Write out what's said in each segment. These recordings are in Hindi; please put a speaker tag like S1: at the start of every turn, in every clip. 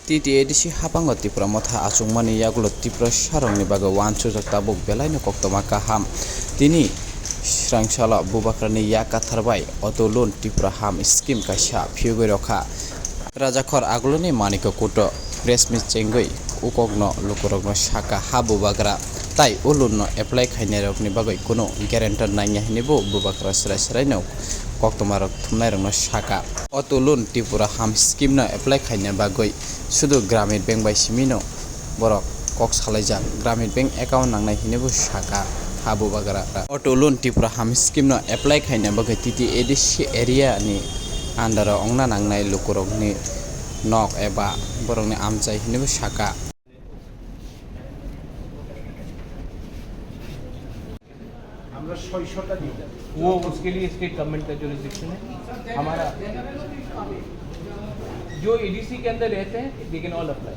S1: TTADC hapango Tripura motha achungmani yagulo Tripura sarongni bago wanchujak tabuk belaino koktoma kaham tini srangsala bubakrani yakatharbai auto loan Tripura ham scheme kaisa phiyogoi rokha rajakhor aguloni maniko kuto presmis chengoi ukogno lukorokno saka habu bagra tai ulunno apply khainai rokni bagoi kuno guarantor nangya hinebo bubakra srai no koktomarok thumnai rokno saka auto loan Tripura ham scheme no apply khainai bagoi sudu gramin bank bai simino borok kok salaijak gramin bank account nangnai hinebo saka habu bagra auto loan Tripura ham scheme no apply khainai bagoi TTADC area ni under ongna nangnai lukorokni nok eba borokni amchai hinebo saka
S2: वो उसके लिए स्टेट गवर्नमेंट का जुरिसडिक्शन है। हमारा जो एडीसी के अंदर रहते हैं they can all apply.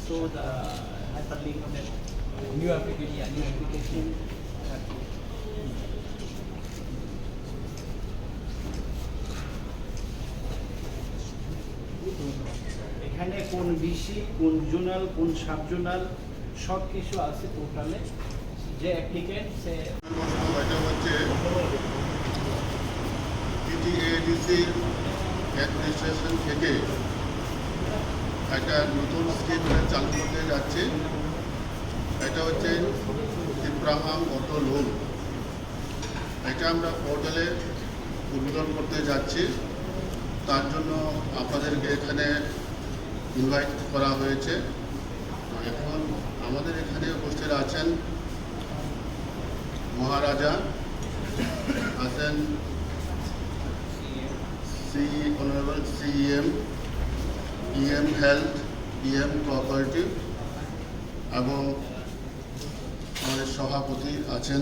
S2: So the hyperlink of the new application.
S3: এখানে কোন ডিসি কোন জোনাল কোন সাব জোনাল সব কিছু আছে টোটালে যে অ্যাপ্লিকেন্ট সে
S4: এটা হচ্ছে TTADC অ্যাডমিনিস্ট্রেশন থেকে একটা নতুন স্কিম চালু করতে যাচ্ছে। এটা হচ্ছে ত্রিপুরা হাম অটো লোন। এটা আমরা পোর্টালে উদ্বোধন করতে যাচ্ছি। তার জন্য আপনাদেরকে এখানে ইনভাইট করা হয়েছে। এখন আমাদের এখানে উপস্থিত আছেন মহারাজা, আছেন honourable CEM, EM health, EM cooperative এবং আমাদের সভাপতি আছেন।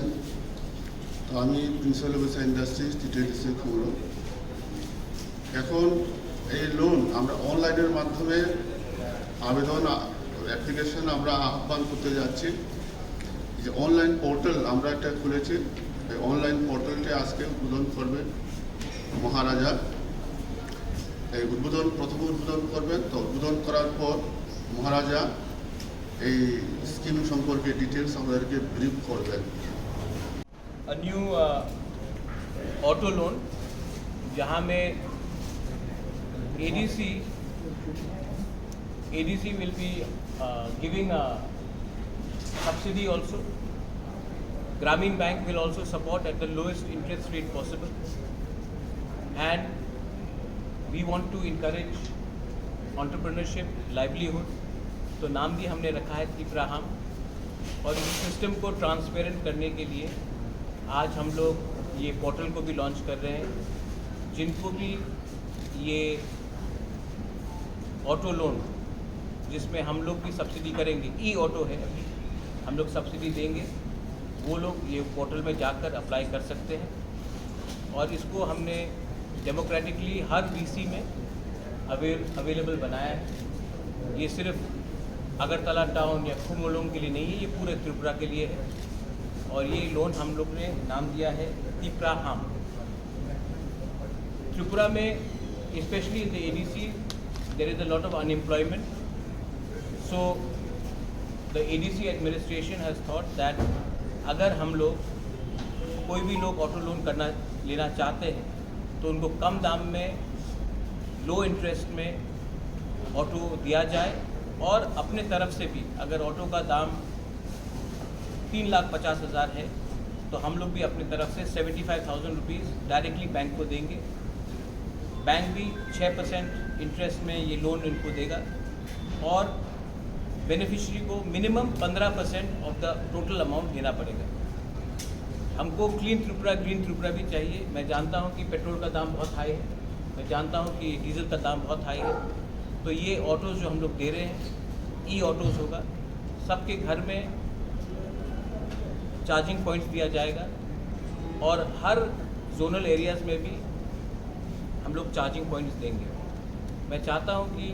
S4: তো আমি প্রিন্সিপাল অফিসার ইন্ডাস্ট্রিজ TTADC খুমরো। এখন এই লোন আমরা অনলাইনের মাধ্যমে আবেদন অ্যাপ্লিকেশন আমরা আহ্বান করতে যাচ্ছি। যে অনলাইন পোর্টাল আমরা একটা খুলেছি, এই অনলাইন পোর্টালটি আজকে উদ্বোধন করবে মহারাজা। এই প্রথম উদ্বোধন করবেন। তো উদ্বোধন করার পর মহারাজা এই স্কিম সম্পর্কে ডিটেলস আমাদেরকে ব্রিফ করবেন।
S2: A new auto loan जहाँ में ADC will be giving a subsidy also. Grameen Bank will also support at the lowest interest rate possible, and we want to encourage entrepreneurship, livelihood. तो नाम भी हमने रखा है त्रिपुरा हाम। और इस सिस्टम को ट्रांसपेरेंट करने के लिए आज हम लोग ये पोर्टल को भी लॉन्च कर रहे हैं। जिनको भी ये ऑटो लोन जिसमें हम लोग भी सब्सिडी करेंगे, ऑटो है अभी हम लोग सब्सिडी देंगे, वो लोग ये पोर्टल में जाकर अप्लाई कर सकते हैं। और इसको हमने डेमोक्रेटिकली हर BC में अवेलेबल बनाया है। ये सिर्फ अगरतला टाउन या खुमोलोंग के लिए नहीं है, ये पूरे त्रिपुरा के लिए है। और ये लोन हम लोग ने नाम दिया है त्रिपुरा हाम। त्रिपुरा में specially in the ADC there is a lot of unemployment, so the ADC administration has thought that अगर हम लोग कोई भी लोग ऑटो लोन लेना चाहते हैं तो उनको कम दाम में लो इंटरेस्ट में ऑटो दिया जाए। और अपने तरफ से भी अगर ऑटो का दाम 3,50,000 है तो हम लोग भी अपनी तरफ से 75,000 रुपीज़ डायरेक्टली बैंक को देंगे। बैंक भी 6% इंटरेस्ट में ये लोन इनको देगा और बेनिफिशियरी को minimum 15% of the total amount देना पड़ेगा। हमको क्लीन त्रिपुरा, ग्रीन त्रिपुरा भी चाहिए। मैं जानता हूँ कि पेट्रोल का दाम बहुत हाई है, मैं जानता हूँ कि डीजल का दाम बहुत हाई है। तो ये ऑटोज़ जो हम लोग दे रहे हैं ऑटोज़ होगा। सबके घर में चार्जिंग पॉइंट्स दिया जाएगा। और हर जोनल एरियाज़ में भी हम लोग चार्जिंग पॉइंट्स देंगे। मैं चाहता हूँ कि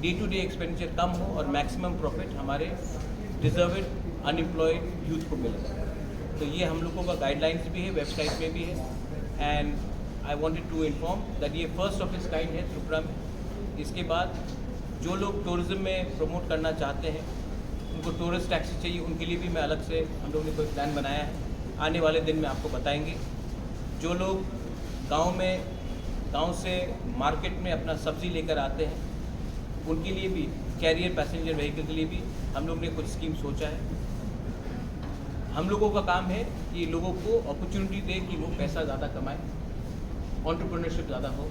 S2: डे टू डे एक्सपेंडिचर कम हो और मैक्सिमम प्रॉफिट हमारे डिजर्वेड अनएम्प्लॉयड यूथ को मिले। तो ये हम लोगों का गाइडलाइंस भी है, वेबसाइट में भी है। And I wanted to inform that ये फर्स्ट ऑफ इट्स काइंड है त्रिपुरा में। इसके बाद जो लोग टूरिज़्म में प्रमोट करना चाहते हैं, उनको टूरिस्ट टैक्सी चाहिए, उनके लिए भी मैं अलग से हम लोगों ने कोई प्लान बनाया है। आने वाले दिन में आपको बताएंगे। जो लोग गांव से मार्केट में अपना सब्ज़ी लेकर आते हैं, उनके लिए भी कैरियर पैसेंजर व्हीकल के लिए भी हम लोग ने कुछ स्कीम सोचा है। हम लोगों का काम है कि लोगों को अपॉर्चुनिटी दे कि वो पैसा ज़्यादा कमाए, एंटरप्रेन्योरशिप ज़्यादा हो,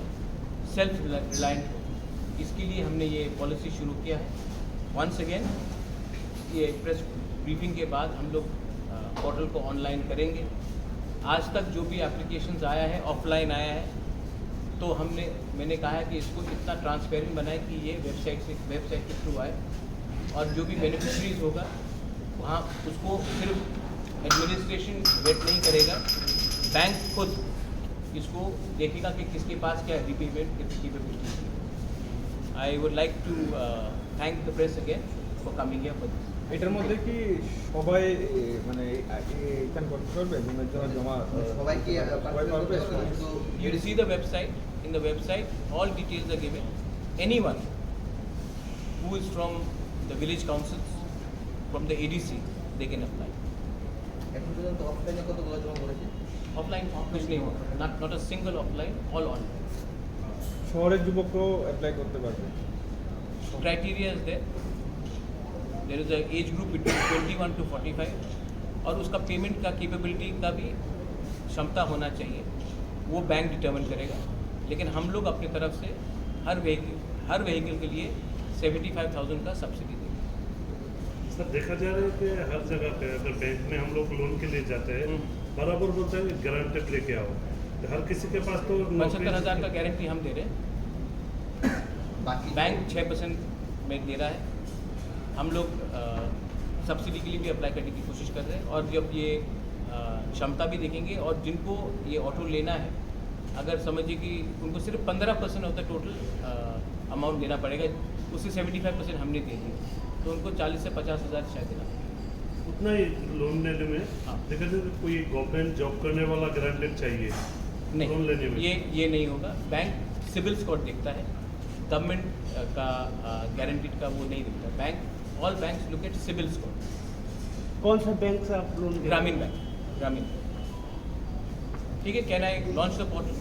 S2: सेल्फ रिलायंट हो। इसके लिए हमने ये पॉलिसी शुरू किया है। वंस अगेन ये प्रेस ब्रीफिंग के बाद हम लोग पोर्टल को ऑनलाइन करेंगे। आज तक जो भी एप्लीकेशंस आया है, ऑफलाइन आया है, तो मैंने कहा है कि इसको इतना ट्रांसपेरेंट बनाए कि ये वेबसाइट के थ्रू आए, और जो भी बेनिफिशरीज होगा वहाँ उसको सिर्फ एडमिनिस्ट्रेशन वेट नहीं करेगा, बैंक खुद इसको देखेगा कि किसके पास क्या रिपेमेंट कैपेबिलिटी है। I would like to thank the press again for coming here for this.
S5: এটার মধ্যে কি সবাই মানে এখানে করতে পারবে লোনের জন্য জমা
S6: সবাই কি
S5: সবাই পারবে?
S2: You will see the website. In the website, all details are given. Anyone who is from the village councils, from the ADC, they can apply.
S6: এখন পর্যন্ত অফলাইনে কতগুলো জমা করেছে?
S2: Offline कुछ नहीं होगा. Not a single offline, all online.
S5: শহরের যুবকরাও অ্যাপ্লাই করতে পারবে?
S2: Criteria is there. There is a age group between 21 to 45, और उसका पेमेंट का कैपेबिलिटी का भी क्षमता होना चाहिए, वो बैंक डिटर्मिन करेगा। लेकिन हम लोग अपनी तरफ से हर व्हीकल के लिए 75,000 का सब्सिडी देंगे।
S7: सर देखा जा रहा है कि हर जगह पे अगर बैंक में हम लोग लोन के लिए जाते हैं, बराबर बोलते हैं गारंटेड लेके आओ, तो हर किसी के पास तो
S2: 75,000 का गारंटी हम दे रहे हैं,
S6: बाकी
S2: बैंक 6% में दे रहा है। हम लोग सब्सिडी के लिए भी अप्लाई करने की कोशिश कर रहे हैं, और जब ये क्षमता भी देखेंगे, और जिनको ये ऑटो लेना है, अगर समझिए कि उनको सिर्फ 15% ऑफ द टोटल अमाउंट देना पड़ेगा, उससे 75% हमने दे दिया, तो उनको 40 से 50,000 शायद देना पड़ेगा।
S7: उतना ही लोन लेने में
S2: हाँ।
S7: देखा जाए तो कोई गवर्नमेंट जॉब करने वाला गारंटेड चाहिए लोन लेने में।
S2: नहीं, ये नहीं होगा। बैंक सिविल स्कोर देखता है, गवर्नमेंट का गारंटीड का वो नहीं देखता। Bank all banks look at civil score.
S3: कौन सा बैंक से आप लोन
S2: ग्रामीण बैंक, ग्रामीण। ठीक है, can I launch the portal?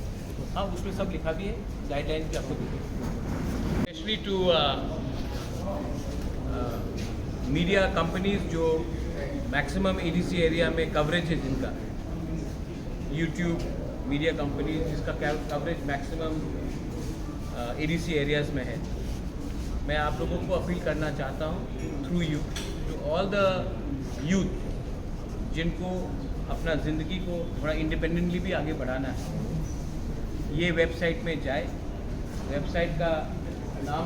S2: हाँ, उसमें सब लिखा भी है, गाइडलाइन भी आपको दी है। स्पेशली टू मीडिया कंपनीज जो मैक्सिमम एडीसी एरिया में कवरेज है जिनका, यूट्यूब मीडिया कंपनीज जिसका कवरेज मैक्सिमम एडीसी एरियाज़ में है, मैं आप लोगों को अपील करना चाहता हूँ through you to all the youth जिनको अपना ज़िंदगी को थोड़ा इंडिपेंडेंटली भी आगे बढ़ाना है, ये वेबसाइट में जाए। वेबसाइट का नाम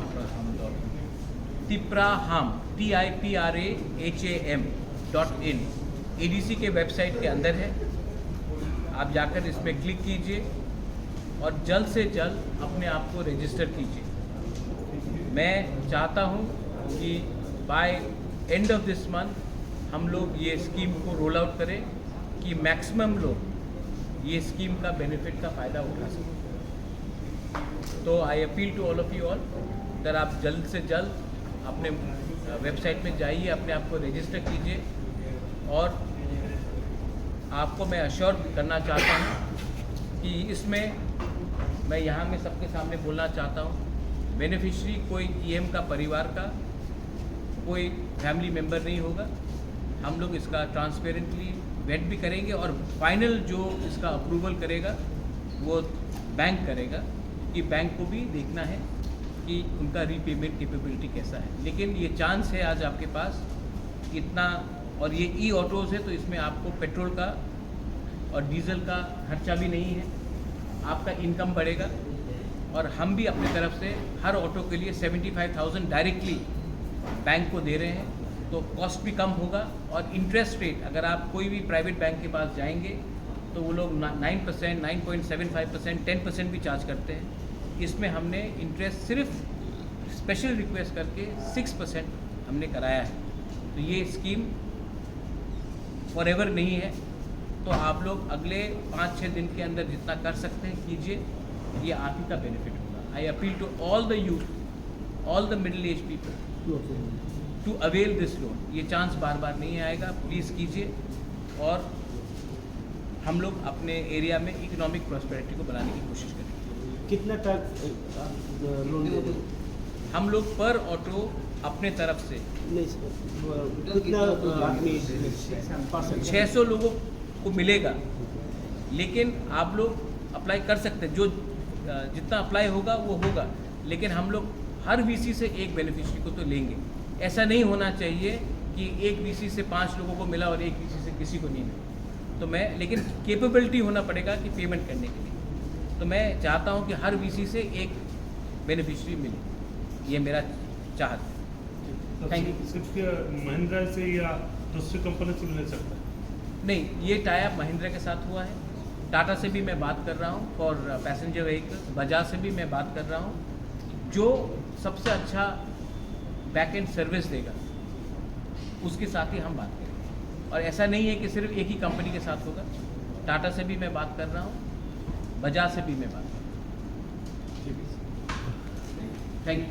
S2: tipraham TIPRAHAM.in ADC के वेबसाइट के अंदर है। आप जाकर इसमें क्लिक कीजिए और जल्द से जल्द अपने आप को रजिस्टर कीजिए। मैं चाहता हूँ कि by end of this month हम लोग ये स्कीम को रोल आउट करें कि मैक्सिमम लोग ये स्कीम का बेनिफिट का फ़ायदा उठा सकें। तो I appeal to all of you all that आप जल्द से जल्द अपने वेबसाइट में जाइए, अपने आप को रजिस्टर कीजिए, और आपको मैं अश्योर करना चाहता हूँ कि इसमें मैं यहाँ में सबके सामने बोलना चाहता हूँ, बेनिफिशरी कोई ईएम का परिवार का कोई फैमिली मेम्बर नहीं होगा। हम लोग इसका ट्रांसपेरेंटली वेट भी करेंगे, और फाइनल जो इसका अप्रूवल करेगा वो बैंक करेगा, कि बैंक को भी देखना है कि उनका रीपेमेंट कैपेबिलिटी कैसा है। लेकिन ये चांस है आज आपके पास इतना, और ये ई ऑटोज़ है तो इसमें आपको पेट्रोल का और डीजल का खर्चा भी नहीं है, आपका इनकम बढ़ेगा। और हम भी अपनी तरफ से हर ऑटो के लिए 75,000 डायरेक्टली बैंक को दे रहे हैं, तो कॉस्ट भी कम होगा। और इंटरेस्ट रेट, अगर आप कोई भी प्राइवेट बैंक के पास जाएंगे तो वो लोग 9%, 9.75%, 10% भी चार्ज करते हैं। इसमें हमने इंटरेस्ट सिर्फ स्पेशल रिक्वेस्ट करके 6% हमने कराया है। तो ये स्कीम फॉरएवर नहीं है, तो आप लोग अगले 5-6 दिन के अंदर जितना कर सकते हैं कीजिए, ये आप ही का बेनिफिट होगा। I appeal to all the youth, all the middle age people to avail this loan. ये चांस बार बार नहीं आएगा, प्लीज़ कीजिए और हम लोग अपने एरिया में इकोनॉमिक प्रॉस्पेरिटी को बनाने की कोशिश करेंगे।
S3: कितना तक लोन दे देंगे?
S2: हम लोग पर ऑटो अपने तरफ से
S3: नहीं सर, कितना आदमी
S2: 600 लोगों को मिलेगा, लेकिन आप लोग अप्लाई कर सकते हैं। जो जितना अप्लाई होगा वो होगा, लेकिन हम लोग हर वीसी से एक बेनिफिशियरी को तो लेंगे। ऐसा नहीं होना चाहिए कि एक वीसी से 5 लोगों को मिला और एक वीसी से किसी को नहीं मिला। तो मैं, लेकिन कैपेबिलिटी होना पड़ेगा कि पेमेंट करने के लिए। तो मैं चाहता हूं कि हर वीसी से एक बेनिफिशियरी मिले, ये मेरा चाहत है। Thank you.
S7: सिर्फ महिंद्रा से या दूसरी कंपनी से मिल सकता है?
S2: नहीं, ये टाई अप महिंद्रा के साथ हुआ है, टाटा से भी मैं बात कर रहा हूँ फॉर पैसेंजर व्हीकल्स, बजाज से भी मैं बात कर रहा हूँ। जो सबसे अच्छा बैक एंड सर्विस देगा उसके साथ ही हम बात करेंगे। और ऐसा नहीं है कि सिर्फ एक ही कंपनी के साथ होगा, टाटा से भी मैं बात कर रहा हूँ, बजाज से भी मैं बात कर रहा हूँ। Thank you.